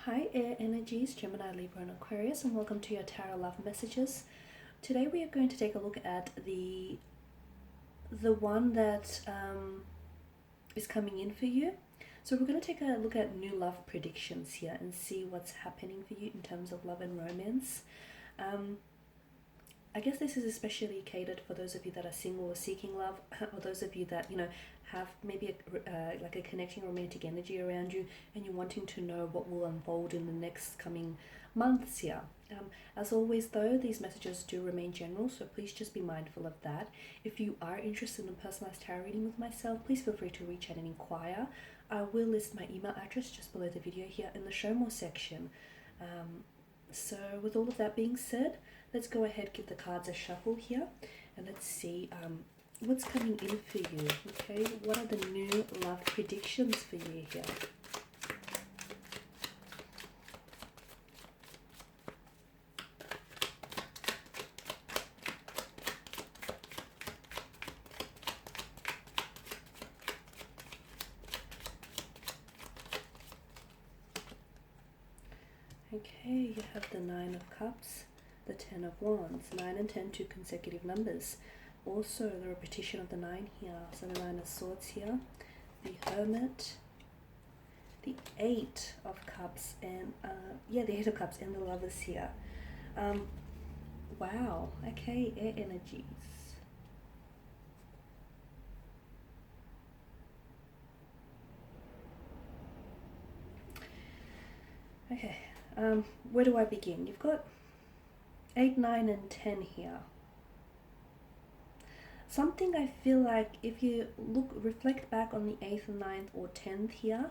Hi Air Energies, Gemini, Libra and Aquarius, and welcome to your Tarot Love Messages. Today we are going to take a look at the one that is coming in for you. So we're going to take a look at new love predictions here and see what's happening for you in terms of love and romance. I guess this is especially catered for those of you that are single or seeking love, or those of you that, have maybe like a connecting romantic energy around you and you're wanting to know what will unfold in the next coming months here. As always though, these messages do remain general, so please just be mindful of that. If you are interested in a personalized tarot reading with myself, please feel free to reach out and inquire. I will list my email address just below the video here in the show more section. So with all of that being said, let's go ahead, give the cards a shuffle here, and let's see what's coming in for you. Okay, what are the new love predictions for you here? Okay, you have the Nine of Cups, the Ten of Wands. 9 and 10, two consecutive numbers. Also the repetition of the 9 here, so the 9 of Swords here, the Hermit, the 8 of Cups, and the 8 of Cups, and the Lovers here. Wow, okay, air energies. Okay, where do I begin? You've got 8, 9, and 10 here. Something I feel like if you reflect back on the 8th, 9th, or 10th here,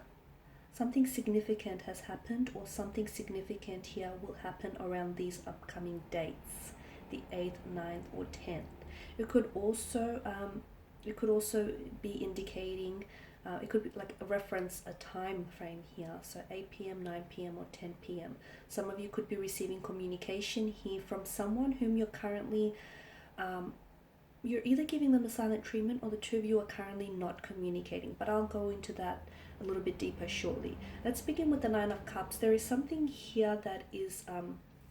something significant has happened, or something significant here will happen around these upcoming dates, the 8th, 9th, or 10th. It could also be indicating, it could be like a reference, a time frame here, so 8 p.m., 9 p.m., or 10 p.m. Some of you could be receiving communication here from someone whom you're currently, you're either giving them a silent treatment, or the two of you are currently not communicating, but I'll go into that a little bit deeper shortly. Let's begin with the 9 of Cups. There is something here that is,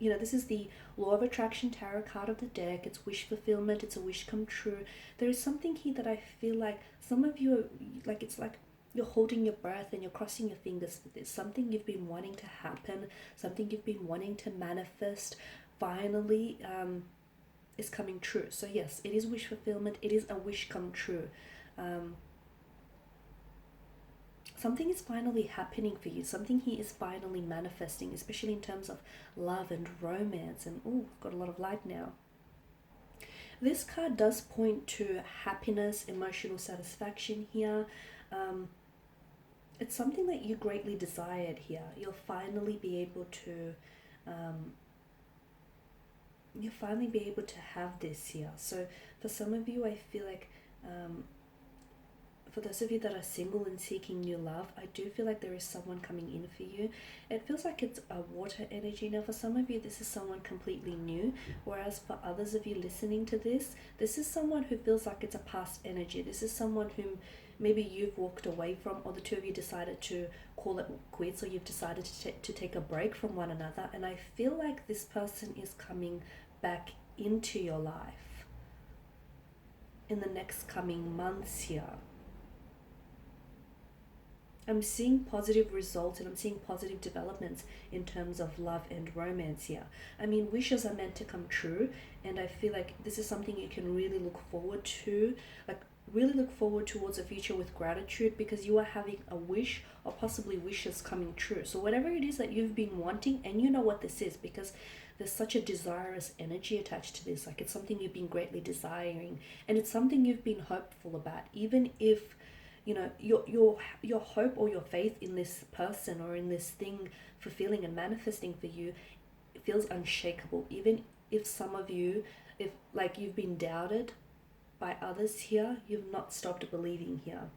this is the Law of Attraction tarot card of the deck. It's wish fulfillment. It's a wish come true. There is something here that I feel like some of you are, it's like you're holding your breath and you're crossing your fingers for this. Something you've been wanting to happen, something you've been wanting to manifest, finally is coming true. So yes, it is wish fulfillment. It is a wish come true. Something is finally happening for you. Something here is finally manifesting, especially in terms of love and romance. And oh, got a lot of light now. This card does point to happiness, emotional satisfaction here. It's something that you greatly desired here. You'll finally be able to have this here. So for some of you, I feel like for those of you that are single and seeking new love, I do feel like there is someone coming in for you. It feels like it's a water energy. Now for some of you, this is someone completely new, whereas for others of you listening to this, this is someone who feels like it's a past energy. This is someone whom maybe you've walked away from, or the two of you decided to call it quits, or you've decided to take a break from one another. And I feel like this person is coming back into your life in the next coming months here. I'm seeing positive results, and I'm seeing positive developments in terms of love and romance here. I mean, wishes are meant to come true, and I feel like this is something you can really look forward to, really look forward towards a future with gratitude, because you are having a wish, or possibly wishes coming true. So whatever it is that you've been wanting, and you know what this is, because there's such a desirous energy attached to this. Like, it's something you've been greatly desiring, and it's something you've been hopeful about, even if your hope or your faith in this person or in this thing fulfilling and manifesting for you, it feels unshakable. Even if some of you, if like you've been doubted by others here, you've not stopped believing here.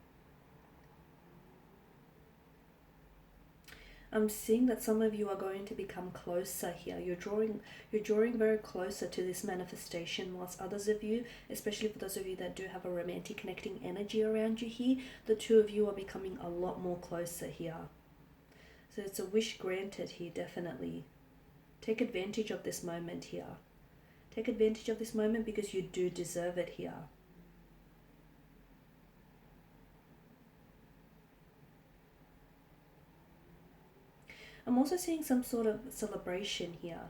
I'm seeing that some of you are going to become closer here. You're drawing very closer to this manifestation, whilst others of you, especially for those of you that do have a romantic connecting energy around you here, the two of you are becoming a lot more closer here. So it's a wish granted here, definitely. Take advantage of this moment here. Take advantage of this moment because you do deserve it here. I'm also seeing some sort of celebration here.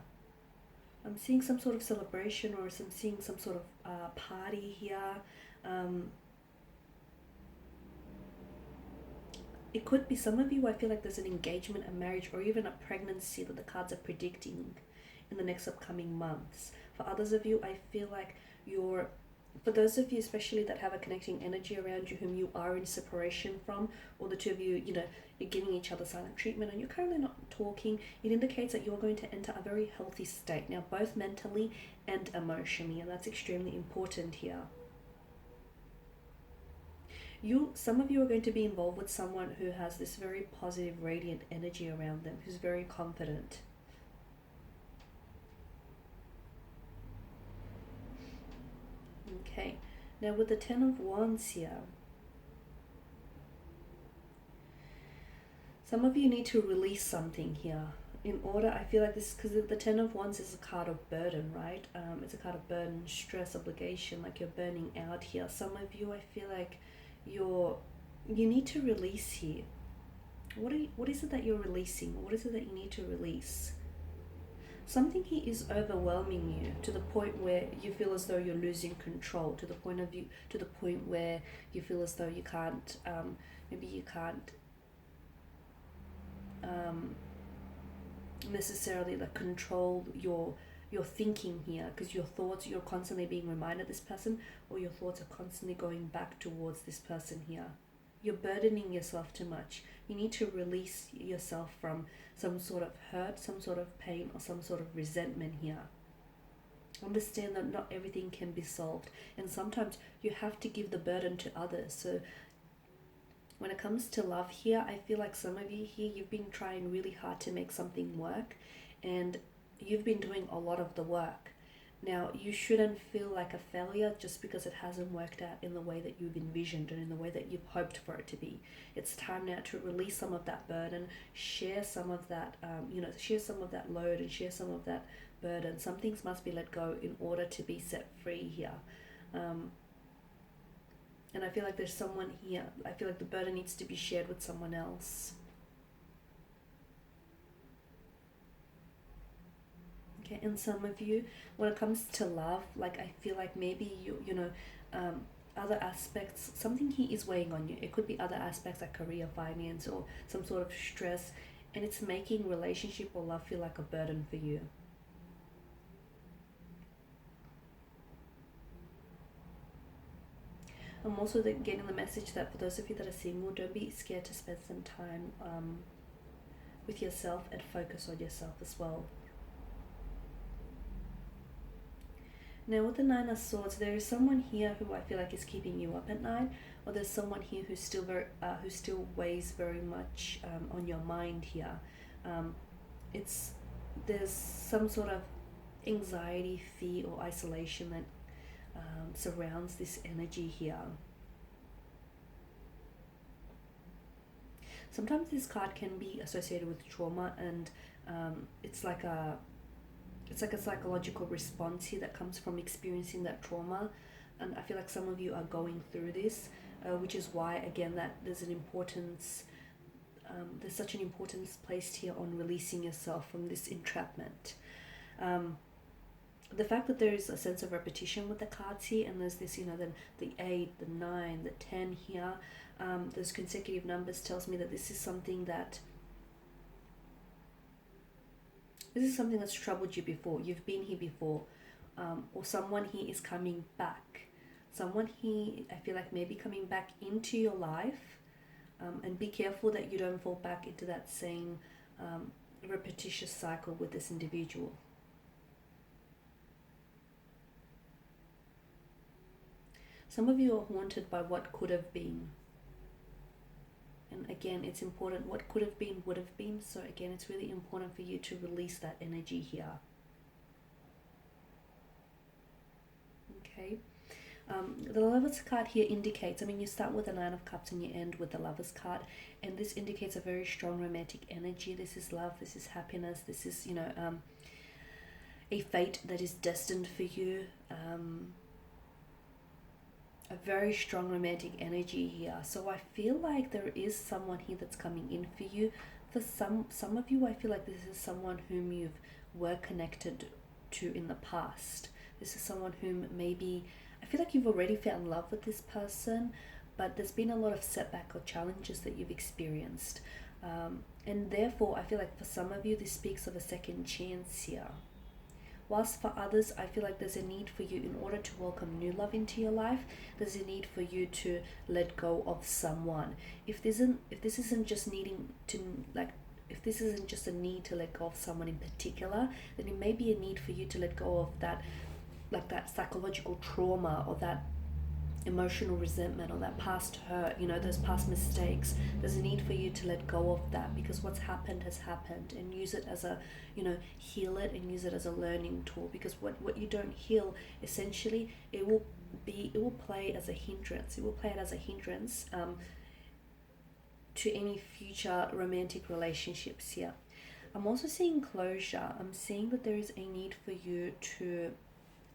I'm seeing some sort of celebration, or I'm seeing some sort of party here. It could be some of you, I feel like there's an engagement, a marriage, or even a pregnancy that the cards are predicting in the next upcoming months. For others of you, I feel like for those of you especially that have a connecting energy around you whom you are in separation from, or the two of you, you're giving each other silent treatment and you're currently not talking, it indicates that you're going to enter a very healthy state now, both mentally and emotionally, and that's extremely important here. Some of you are going to be involved with someone who has this very positive, radiant energy around them, who's very confident. Okay, now with the Ten of Wands here, some of you need to release something here. In order, I feel like this, because the Ten of Wands is a card of burden, right? It's a card of burden, stress, obligation, like you're burning out here. Some of you, I feel like you need to release here. What is it that you're releasing? What is it that you need to release? Something here is overwhelming you to the point where you feel as though you're losing control, to the point where you feel as though you can't, maybe you can't necessarily like control your thinking here, because your thoughts, you're constantly being reminded of this person, or your thoughts are constantly going back towards this person here. You're burdening yourself too much. You need to release yourself from some sort of hurt, some sort of pain, or some sort of resentment here. Understand that not everything can be solved, and sometimes you have to give the burden to others. So when it comes to love here, I feel like some of you here, you've been trying really hard to make something work, and you've been doing a lot of the work. Now, you shouldn't feel like a failure just because it hasn't worked out in the way that you've envisioned and in the way that you've hoped for it to be. It's time now to release some of that burden, share some of that, share some of that load and share some of that burden. Some things must be let go in order to be set free here. And I feel like there's someone here, I feel like the burden needs to be shared with someone else. Okay, and some of you, when it comes to love, like I feel like maybe other aspects, something here is weighing on you. It could be other aspects like career, finance, or some sort of stress, and it's making relationship or love feel like a burden for you. I'm also getting the message that for those of you that are single, don't be scared to spend some time with yourself and focus on yourself as well. Now with the Nine of Swords, there is someone here who I feel like is keeping you up at night, or there's someone here who's still who still weighs very much on your mind here. There's some sort of anxiety, fear, or isolation that surrounds this energy here. Sometimes this card can be associated with trauma, and it's like a psychological response here that comes from experiencing that trauma. And I feel like some of you are going through this, which is why, again, that there's an importance, there's such an importance placed here on releasing yourself from this entrapment. The fact that there is a sense of repetition with the cards here, and there's this, then the 8, the 9, the 10 here, those consecutive numbers tells me that this is something that's troubled you before. You've been here before, or someone here is coming back. Someone here, I feel like, maybe coming back into your life, and be careful that you don't fall back into that same repetitious cycle with this individual. Some of you are haunted by what could have been. And again, it's important. What could have been would have been. So again, it's really important for you to release that energy here. Okay. The Lovers card here indicates, I mean, you start with the Nine of Cups and you end with the Lovers card, and this indicates a very strong romantic energy. This is love, this is happiness, this is, a fate that is destined for you. A very strong romantic energy here. So I feel like there is someone here that's coming in for you. For some of you, I feel like this is someone whom you've were connected to in the past. This is someone whom maybe, I feel like you've already fell in love with this person, but there's been a lot of setback or challenges that you've experienced. And therefore, I feel like for some of you, this speaks of a second chance here. Whilst for others, I feel like there's a need for you, in order to welcome new love into your life, there's a need for you to let go of someone. If this isn't just needing to, like, if this isn't just a need to let go of someone in particular, then it may be a need for you to let go of that, like that psychological trauma or that emotional resentment or that past hurt, those past mistakes. There's a need for you to let go of that, because what's happened has happened, and use it as a, heal it and use it as a learning tool. Because what you don't heal, essentially, it will play as a hindrance. It will play it as a hindrance to any future romantic relationships here. I'm also seeing closure. I'm seeing that there is a need for you to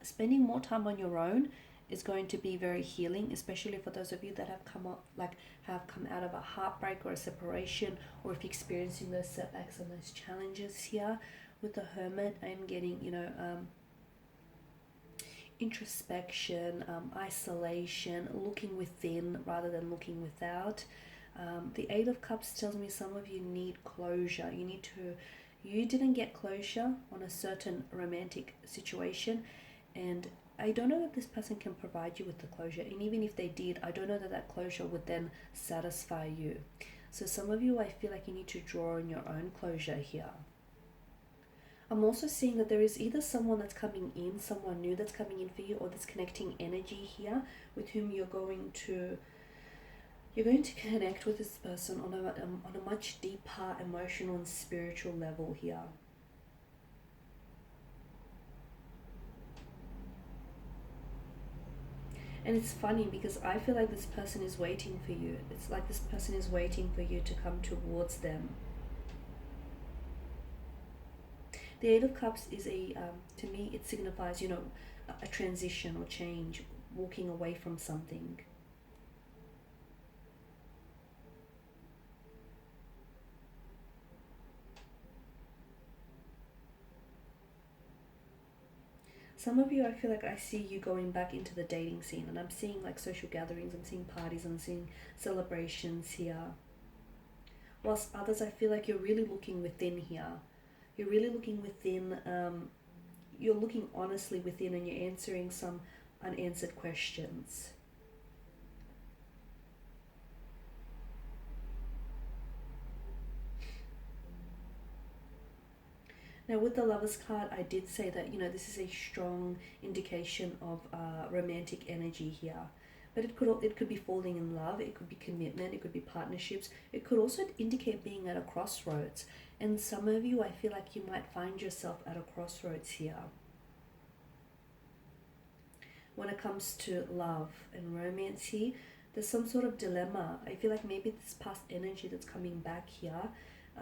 spending more time on your own is going to be very healing, especially for those of you that have come out of a heartbreak or a separation, or if you're experiencing those setbacks and those challenges here. With the Hermit, I'm getting, introspection, isolation, looking within rather than looking without. The Eight of Cups tells me some of you need closure. You didn't get closure on a certain romantic situation, and I don't know that this person can provide you with the closure. And even if they did, I don't know that that closure would then satisfy you. So some of you, I feel like you need to draw on your own closure here. I'm also seeing that there is either someone that's coming in, someone new that's coming in for you, or this connecting energy here with whom you're going to connect with this person on a much deeper emotional and spiritual level here. And it's funny because I feel like this person is waiting for you. It's like this person is waiting for you to come towards them. The Eight of Cups is to me, it signifies, a transition or change, walking away from something. Some of you, I feel like I see you going back into the dating scene, and I'm seeing like social gatherings, I'm seeing parties, I'm seeing celebrations here. Whilst others, I feel like you're really looking within here. You're really looking within, you're looking honestly within, and you're answering some unanswered questions. Now with the Lovers card, I did say that, this is a strong indication of romantic energy here. But it could be falling in love, it could be commitment, it could be partnerships. It could also indicate being at a crossroads. And some of you, I feel like you might find yourself at a crossroads here. When it comes to love and romance here, there's some sort of dilemma. I feel like maybe this past energy that's coming back here,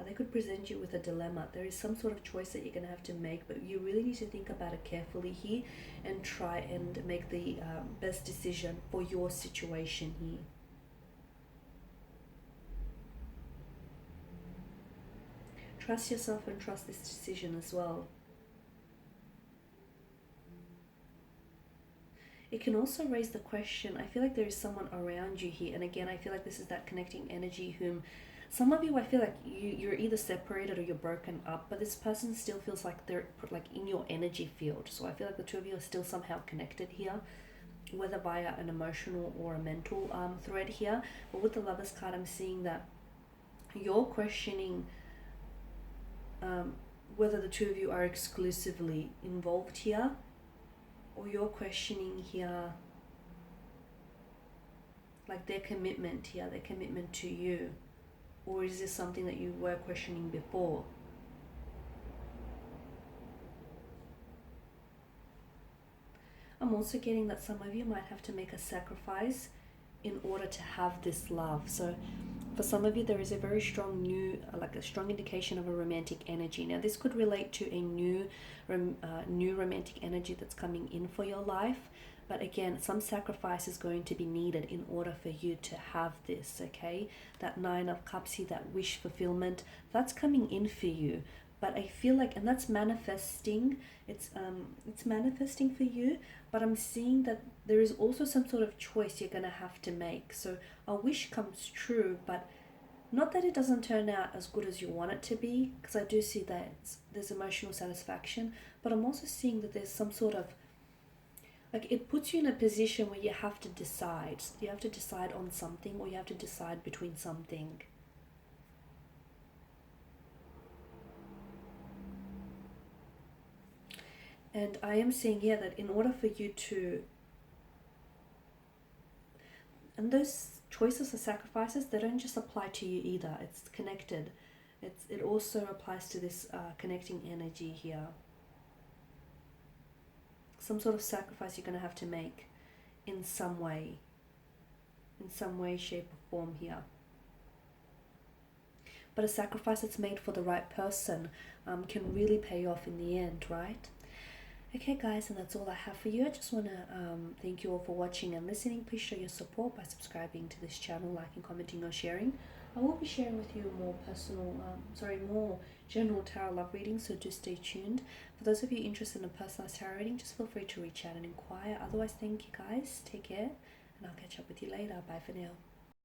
they could present you with a dilemma. There is some sort of choice that you're going to have to make, but you really need to think about it carefully here and try and make the best decision for your situation here. Trust yourself and trust this decision as well. It can also raise the question, I feel like there is someone around you here, and again, I feel like this is that connecting energy whom some of you, I feel like you're either separated or you're broken up, but this person still feels like they're like in your energy field. So I feel like the two of you are still somehow connected here, whether via an emotional or a mental thread here. But with the Lovers card, I'm seeing that you're questioning whether the two of you are exclusively involved here, or you're questioning here like their commitment here, their commitment to you. Or is this something that you were questioning before? I'm I'm also getting that some of you might have to make a sacrifice in order to have this love. So for some of you, there is a very strong like a strong indication of a romantic energy. Now, this could relate to a new romantic energy that's coming in for your life. But again, some sacrifice is going to be needed in order for you to have this, okay? That Nine of Cups here, that wish fulfillment, that's coming in for you. But I feel like, and that's manifesting, it's manifesting for you, but I'm seeing that there is also some sort of choice you're going to have to make. So a wish comes true, but not that it doesn't turn out as good as you want it to be, because I do see that there's emotional satisfaction, but I'm also seeing that there's some sort of, like, it puts you in a position where you have to decide. You have to decide on something, or you have to decide between something. And I am seeing here that in order for you to, and those choices or sacrifices, they don't just apply to you either. It's connected. It also applies to this connecting energy here. Some sort of sacrifice you're going to have to make in some way, shape, or form here. But a sacrifice that's made for the right person can really pay off in the end, right? Okay guys, and that's all I have for you. I just want to thank you all for watching and listening. Please show your support by subscribing to this channel, liking, commenting, or sharing. I will be sharing with you more more general tarot love readings, so do stay tuned. For those of you interested in a personalized tarot reading, just feel free to reach out and inquire. Otherwise, thank you guys. Take care, and I'll catch up with you later. Bye for now.